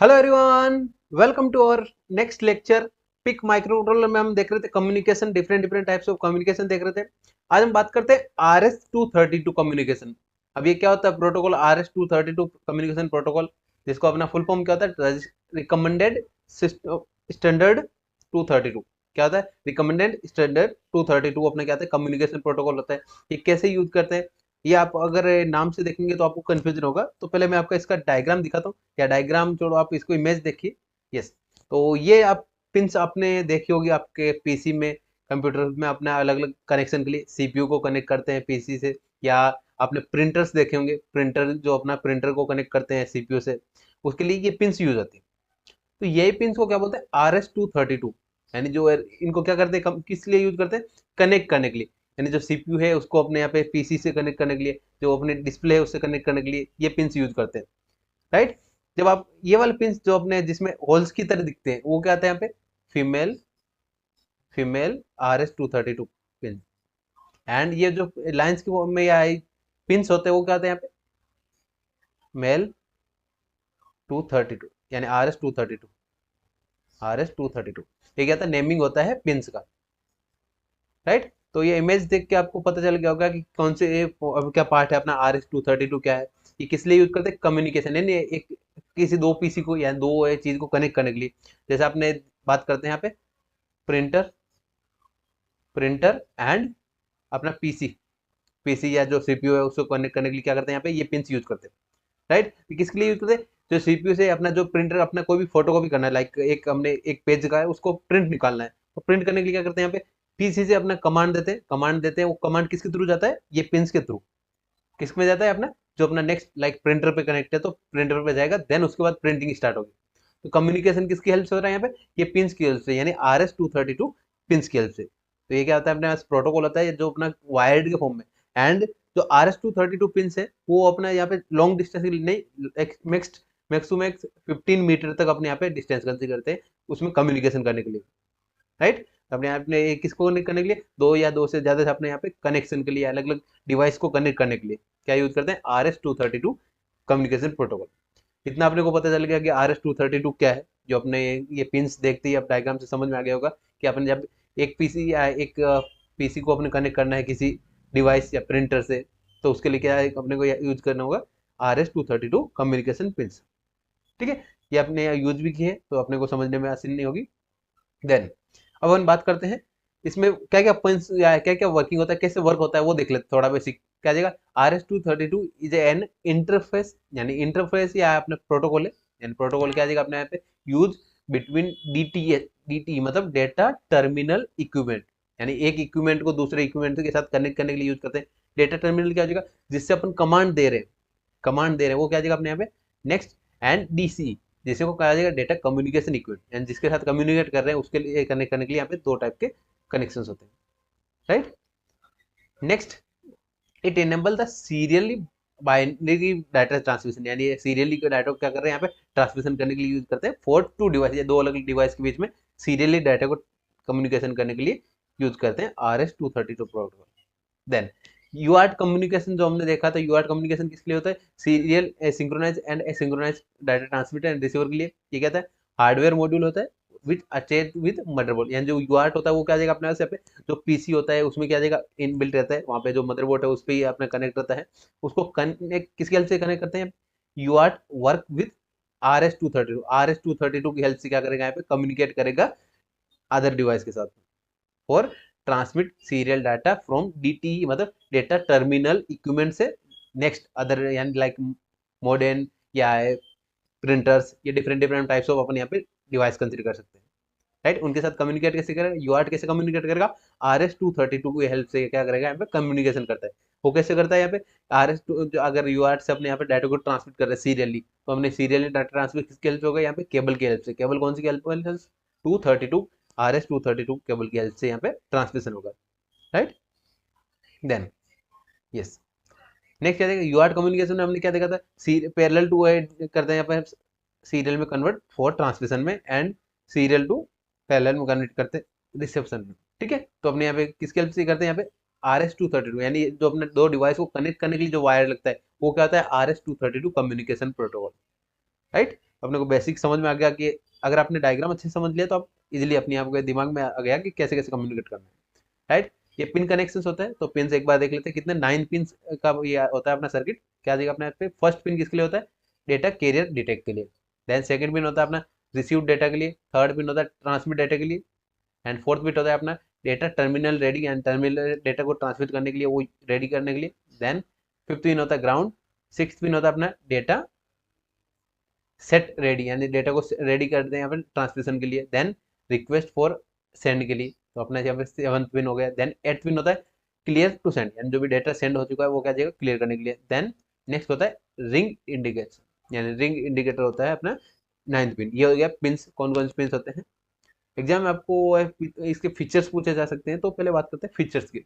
Hello everyone, welcome to our next lecture. PIC micro controller में हम देख रहे थे communication, different different types of communication देख रहे थे। आज हम बात करते हैं RS-232 कम्युनिकेशन। अब ये क्या होता है प्रोटोकॉल RS-232 कम्युनिकेशन प्रोटोकॉल, जिसको अपना फुल फॉर्म क्या होता है? Recommended standard 232। क्या होता है? रिकमेंडेड स्टैंडर्ड 232 अपना क्या होता है? कम्युनिकेशन प्रोटोकॉल होता है। ये कैसे यूज करते हैं ये आप अगर नाम से देखेंगे तो आपको कंफ्यूजन होगा। तो पहले मैं आपका इसका डायग्राम दिखाता हूँ, या डायग्राम छोड़ो, आप इसको इमेज देखिए। यस, तो ये आप पिंस आपने देखी होगी आपके पीसी में, कंप्यूटर में अपने अलग अलग कनेक्शन के लिए सीपीयू को कनेक्ट करते हैं पीसी से, या आपने प्रिंटर्स देखे होंगे, प्रिंटर जो अपना प्रिंटर को कनेक्ट करते हैं सीपीयू से, उसके लिए ये पिंस यूज होती है। तो यही पिंस को क्या बोलते हैं? RS-232। यानी जो इनको क्या करते हैं, किस लिए यूज करते हैं? कनेक्ट करने के लिए। यानी जो सीपीयू है उसको अपने यहाँ पे पीसी से कनेक्ट करने के लिए, जो अपने डिस्प्ले है उससे कनेक्ट करने के लिए ये पिंस यूज करते हैं। राइट। जब आप ये वाले पिंस जो अपने जिसमें होल्स की तरह दिखते हैं वो क्या आते हैं यहाँ पे? Female female RS-232 pin. And ये जो लाइंस की फॉर्म में या पिंस होते हैं वो क्या आते हैं यहाँ पे? मेल 232, यानी RS-232 ये क्या था? नेमिंग होता है पिंस का। राइट। तो ये इमेज देख के आपको पता चल गया होगा कि कौन से अब क्या पार्ट है अपना RS-232 क्या है। ये किस लिए यूज करते हैं? कम्युनिकेशन, यानी एक किसी दो पीसी को या दो चीज को कनेक्ट करने के लिए। जैसे आपने बात करते हैं यहाँ पे प्रिंटर प्रिंटर एंड अपना पीसी पीसी या जो सीपीयू है उसको कनेक्ट करने के लिए क्या करते हैं? यहाँ पे ये पिंस यूज करते हैं। राइट। किसके लिए यूज करते हैं? जो सीपीयू से अपना जो प्रिंटर अपना कोई भी फोटो कॉपी करना है, लाइक एक हमने एक पेज का है उसको प्रिंट निकालना है, तो प्रिंट करने के लिए क्या करते हैं? यहाँ पे पीसी से अपना कमांड देते हैं। वो कमांड किसके थ्रू जाता है? ये पिंस के थ्रू। किस में जाता है अपना? जो अपना नेक्स्ट लाइक प्रिंटर पे कनेक्ट है तो प्रिंटर पे जाएगा, देन उसके बाद प्रिंटिंग स्टार्ट होगी। तो कम्युनिकेशन किसकी हेल्प से हो रहा है यहाँ पे? ये पिंस की हेल्प से, यानी RS-232 पिंस की हेल्प से। तो ये क्या होता है? अपने पास प्रोटोकॉल होता है जो अपना वायर्ड के फॉर्म में। एंड जो RS-232 पिंस है वो अपना यहाँ पे लॉन्ग डिस्टेंस नहीं, मैक्स टू मैक्स 15 मीटर तक अपने यहाँ पे डिस्टेंस कंसीडर करते हैं उसमें कम्युनिकेशन करने के लिए। राइट। अपने अपने किसको कनेक्ट करने के लिए? दो या दो से ज्यादा से अपने यहाँ पे कनेक्शन के लिए, अलग अलग डिवाइस को कनेक्ट करने के लिए क्या यूज करते हैं? RS-232 communication protocol. इतना अपने को पता चल गया कि RS-232 क्या है। जो अपने ये पिंस देखते ही अब डायग्राम से समझ में आ गया होगा कि अपने जब एक पीसी या एक पीसी को अपने कनेक्ट करना है किसी डिवाइस या प्रिंटर से, तो उसके लिए क्या है अपने को यूज करना होगा? RS-232 communication pins. ठीक है। ये अपने यूज भी किए तो अपने को समझने में आसानी नहीं होगी। देन अब हम बात करते हैं इसमें क्या क्या पॉइंट्स या क्या क्या वर्किंग होता है, कैसे वर्क होता है वो देख लेते हैं थोड़ा बेसिक। क्या जाएगा? RS-232 इज एन इंटरफेस, यानी इंटरफेस या अपने प्रोटोकॉल है। यानी प्रोटोकॉल क्या जाएगा अपने यहाँ पे? यूज बिटवीन DTE मतलब डेटा टर्मिनल इक्विपमेंट, यानी एक इक्विपमेंट को दूसरे इक्विपमेंट के साथ कनेक्ट करने के लिए यूज करते हैं। डेटा टर्मिनल क्या हो जाएगा? जिससे अपन कमांड दे रहे हैं वो क्या जाएगा अपने यहाँ पे? नेक्स्ट। एंड DCE जिसे को कहा जाएगा डेटा कम्युनिकेशन इक्विपमेंट, यानी जिसके साथ कम्युनिकेट कर रहे हैं उसके लिए कनेक्ट करने के लिए यहाँ पे दो टाइप के कनेक्शन होते हैं। Right. Next, it enable the serially binary data transmission, यानी सीरियली के डाटा को क्या कर रहे हैं यहाँ पे? ट्रांसमिशन करने के लिए यूज करते हैं फॉर टू डिवाइस, या दो अलग अलग डिवाइस के बीच में सीरियली डाटा को कम्युनिकेशन करने के लिए यूज करते हैं RS-232 प्रोटोकॉल। देन यूआर्ट कम्युनिकेशन जो हमने देखा था, यूआर्ट कम्युनिकेशन किसके लिए होता है? Serial synchronise and asynchronise data transmitter and receiver के लिए। ये क्या था? हार्डवेयर मॉड्यूल होता है विद अटैच विद मदरबोर्ड, यानी जो यूआर्ट होता है वो क्या जाएगा अपने पास यहाँ पे? जो पीसी होता है उसमें क्या जाएगा? इनबिल्ट रहता है, वहाँ पे जो मदरबोर्ड है उस पर ही अपना कनेक्ट रहता है। उसको कनेक्ट किसकी हेल्प से कनेक्ट करते हैं? यूआर्ट वर्क विद RS-232 की हेल्प से क्या करेगा यहाँ पे? कम्युनिकेट करेगा अदर डिवाइस के साथ। और transmit serial data from DTE मतलब डेटा टर्मिनल इक्विपमेंट से नेक्स्ट अदर, यानी लाइक मॉडर्न या प्रिंटर्स, ये डिफरेंट डिफरेंट टाइप्स ऑफ अपन यहाँ पे डिवाइस कंसिडर कर सकते हैं। राइट। उनके साथ कम्युनिकेट कैसे करेगा? यूआर्ट कैसे कम्युनिकेट करेगा? RS-232 की हेल्प से क्या करेगा? यहाँ पे कम्युनिकेशन करता है। वो कैसे करता है यहाँ पे? RS-2 अगर यूआर्ट से अपने यहाँ पे डाटा को ट्रांसमिट कर रहे हैं सीरियली, तो हमने सीरियली डाटा ट्रांसमिट किसकी हेल्प से होगा? यहाँ पे केबल की हेल्प से। केबल कौन सी की हेल्प? 232 RS-232 केबल की हेल्प से यहाँ पे ट्रांसमिशन होगा। राइट। देन यस, नेक्स्ट क्या देखा? यूआर्ट कम्युनिकेशन में हमने क्या देखा था? पैरेलल टू करते हैं यहाँ पे सीरियल में कन्वर्ट फॉर ट्रांसमिशन में, एंड सीरियल टू पैरेलल में कन्वर्ट करते हैं रिसेप्शन में। ठीक है। तो अपने यहाँ पे किसकी हेल्प से करते हैं? यहाँ पे RS-232, यानी जो अपने दो डिवाइस को कनेक्ट करने के लिए जो वायर लगता है वो क्या होता है? RS-232 communication protocol. राइट। अपने को बेसिक समझ में आ गया कि अगर आपने डायग्राम अच्छे से समझ लिया तो आप इजीली अपने आपके दिमाग में आ गया कि कैसे कैसे कम्युनिकेट करना है, राइट। ये पिन कनेक्शन होता है, तो पिन एक बार देख लेते हैं कितने 9 पिन का ये होता है अपना सर्किट। क्या देगा अपने पे, फर्स्ट पिन किसके लिए होता है, डेटा कैरियर डिटेक्ट के लिए। देन सेकंड पिन होता है अपना रिसीव डेटा के लिए। थर्ड पिन होता है ट्रांसमिट डेटा के लिए। एंड फोर्थ बिट होता है अपना data terminal ready, and terminal data को ट्रांसमिट करने के लिए, वो रेडी करने के लिए। देन फिफ्थ पिन होता है ग्राउंड। सिक्स पिन होता है अपना डेटा सेट रेडी, यानी डेटा को रेडी करते हैं यहाँ पर ट्रांसमिशन के लिए। देन रिक्वेस्ट फॉर सेंड के लिए, तो अपना यहाँ पे सेवंथ पिन हो गया। देन एट्थ पिन होता है क्लियर टू सेंड, यानी जो भी डेटा सेंड हो चुका है वो क्या जाएगा, क्लियर करने के लिए। देन नेक्स्ट होता है रिंग इंडिकेशन, यानी रिंग इंडिकेटर होता है अपना नाइन्थ पिन। ये हो गया पिंस, कौन कौन से पिंस होते हैं। एग्जाम में आपको इसके फीचर्स पूछे जा सकते हैं, तो पहले बात करते हैं फीचर्स की।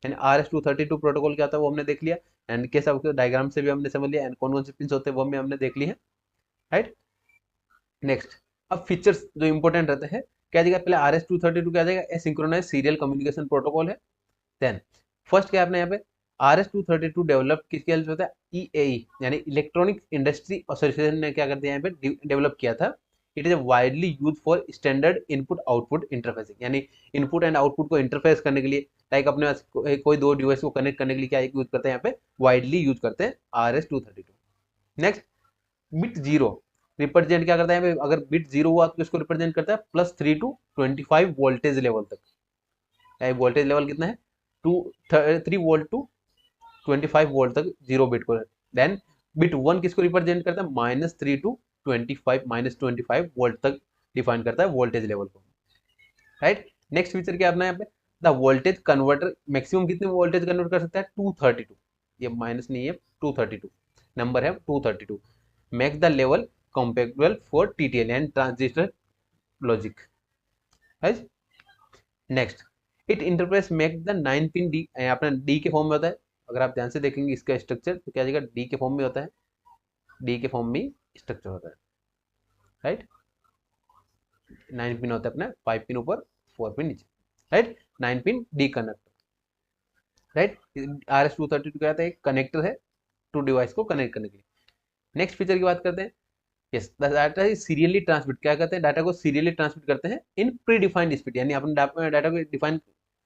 यानी RS-232 प्रोटोकॉल क्या होता है वो हमने देख लिया, एंड कैसा डायग्राम से भी हमने समझ लिया, एंड कौन कौन से पिंस होते हैं वो हमने देख ली है, राइट। नेक्स्ट, अब फीचर्स जो इंपॉर्टेंट रहते हैं, क्या जाएगा पहले RS-232 क्या जाएगा, एसिंक्रोनाइज सीरियल कम्युनिकेशन प्रोटोकॉल है। देन फर्स्ट क्या है अपने यहाँ पे, RS-232 डेवलप किसके हेल्प से होता है, EAE यानी इलेक्ट्रॉनिक इंडस्ट्री एसोसिएशन ने क्या कर दिया यहाँ पे डेवलप किया था। It is widely use for standard input output interfacing, यानी इनपुट एंड आउटपुट को इंटरफेस करने के लिए, लाइक अपने पास कोई दो डिवाइस को कनेक्ट करने के लिए क्या यूज करते हैं यहाँ पे, वाइडली यूज करते हैं RS-232। Next, bit zero represent क्या करता है यहाँ पे, अगर बिट जीरो हुआ तो इसको रिप्रेजेंट करता है +3 to 25 वोल्टेज लेवल तक। वोल्टेज लेवल कितना है, 3 वोल्ट टू 25 वोल्ट तक जीरो बिट को। देन बिट वन किसको रिप्रेजेंट करता है, -3 to 25 -25 वोल्ट तक डिफाइन करता है वोल्टेज लेवल को, राइट। नेक्स्ट फीचर क्या अपना यहाँ पे, द वोल्टेज कन्वर्टर मैक्सिमम कितने वोल्टेज कन्वर्ट कर सकता है, 232, ये माइनस नहीं है, 232 नंबर है 232। Make the level compatible for TTL and transistor logic, right. Next, it enterprise make the 9 pin D, अपना डी के फॉर्म में होता है। अगर आप ध्यान से देखेंगे इसका स्ट्रक्चर तो क्या जाएगा, डी के फॉर्म में होता है, डी के फॉर्म में स्ट्रक्चर होता है, राइट। 9 पिन होता है अपना, 5 पिन ऊपर 4 पिन नीचे, right. 9 pin D connector, right. RS-232 क्या है, कनेक्टर है टू डिवाइस को कनेक्ट करने के लिए। नेक्स्ट फीचर की बात करते हैं, yes the data is serially transmit, क्या करते हैं, डाटा को सीरियली ट्रांसमिट करते हैं इन प्री डिफाइंड स्पीड, यानी अपने डाटा को डिफाइन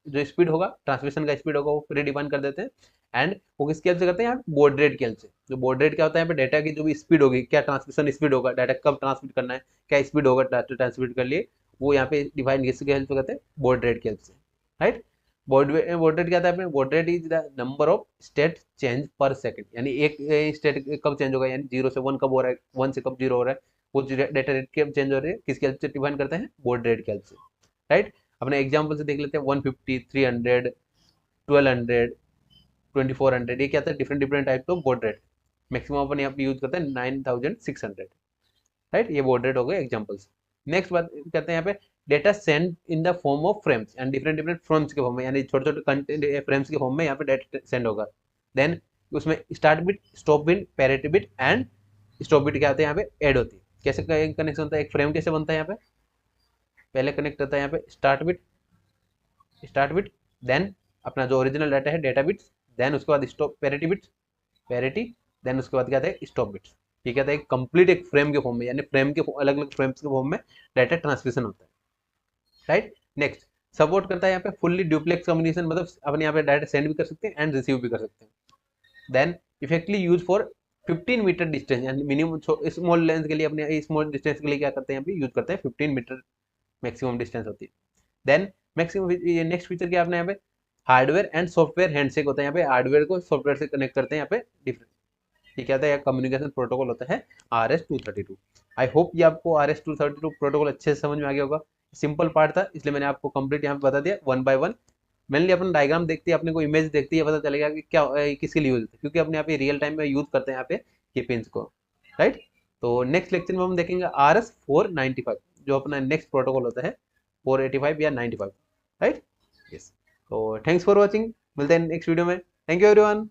जो स्पीड होगा, ट्रांसमिशन का स्पीड होगा वो प्री डिफाइन कर देते हैं। एंड वो किसकी हेल्प से करते हैं, यहाँ बोर्ड रेट की हेल्प से। जो बोर्ड रेट क्या होता है, यहाँ पे डाटा की जो भी स्पीड होगी, क्या ट्रांसमिशन स्पीड होगा, डाटा कब ट्रांसमिट करना है, क्या स्पीड होगा डाटा ट्रांसमिट कर लिए, वो यहाँ पे डिफाइन किसकी हेल्प से करते हैं, बोर्ड रेट की हेल्प से, राइट। बोर्ड रेट क्या था अपने, board rate is the number of state change पर सेकंड, यानी एक स्टेट कब चेंज होगा, यानी 0 से 1 कब हो रहा है, 1 से कब 0 हो रहा है, वो डेटा रेट कब चेंज हो रही है, किसकी हेल्प से डिफाइन करते हैं, बोर्ड रेट की हेल्प से, राइट। अपने एग्जांपल से देख लेते हैं, 150, 300, 1200, 2400, ये क्या था, different different type of baud rate. Maximum अपन यहाँ पे यूज करते हैं 9600, राइट। ये बोर्ड रेट हो गए एग्जांपल्स। नेक्स्ट बात करते हैं यहाँ पे, data send in the form of frames, and different different frames के फॉर्म में, यानी छोटे छोटे कंटेंट फ्रेम्स के फॉर्म में यहाँ पे डेटा सेंड होगा। देन उसमें start bit, stop bit, parity bit and stop bit क्या होते हैं यहाँ पे ऐड होती है। कैसे कनेक्शन होता है, एक फ्रेम कैसे बनता है, यहाँ पे पहले कनेक्ट होता है यहाँ पे स्टार्ट बिट, देन अपना जो ओरिजिनल डाटा है डेटा बिट्स, देन उसके बाद stop parity bits, parity, then उसके बाद क्या आता है स्टॉप बिट्स। ठीक है, एक कंप्लीट एक फ्रेम के फॉर्म में, यानी फ्रेम के अलग अलग फ्रेम्स के फॉर्म में डाटा ट्रांसमिशन होता है, राइट। नेक्स्ट, सपोर्ट करता है यहाँ पे फुल्ली ड्यूप्लेक्स कम्युनिकेशन, मतलब अपन यहाँ पे डाटा सेंड भी कर सकते हैं एंड रिसीव भी कर सकते हैं। Then effectively use for 15 metre distance, यानी मिनिमम स्मॉल लेंथ के लिए, अपने स्मॉल डिस्टेंस के लिए क्या करते हैं यहाँ पे यूज करते हैं, 15 मीटर मैक्सिमम डिस्टेंस होती है। देन मैक्सिमम नेक्स्ट फीचर क्या आपने यहाँ पे, हार्डवेयर एंड सॉफ्टवेयर हैंडशेक होता है, यहाँ पे हार्डवेयर को सॉफ्टवेयर से कनेक्ट करते हैं यहाँ पे डिफरेंट, ये क्या होता है, कम्युनिकेशन प्रोटोकॉल होता है RS-232। आई होप ये आपको RS-232 प्रोटोकॉल अच्छे से समझ में आ गया होगा। सिंपल पार्ट था, इसलिए मैंने आपको कंप्लीट यहाँ पे बता दिया 1 by 1। मेनली अपन डायग्राम देखते हैं, अपने को इमेज देखते ही पता चलेगा कि क्या किसके लिए यूज होता है, क्योंकि अपने यहाँ पे रियल टाइम में यूज करते हैं यहाँ पे ये पिंस को, राइट। तो नेक्स्ट लेक्चर में हम देखेंगे RS-495, जो अपना नेक्स्ट प्रोटोकॉल होता है 485 या 95, राइट। यस, तो थैंक्स फॉर वॉचिंग, मिलते हैं नेक्स्ट वीडियो में। Thank you everyone.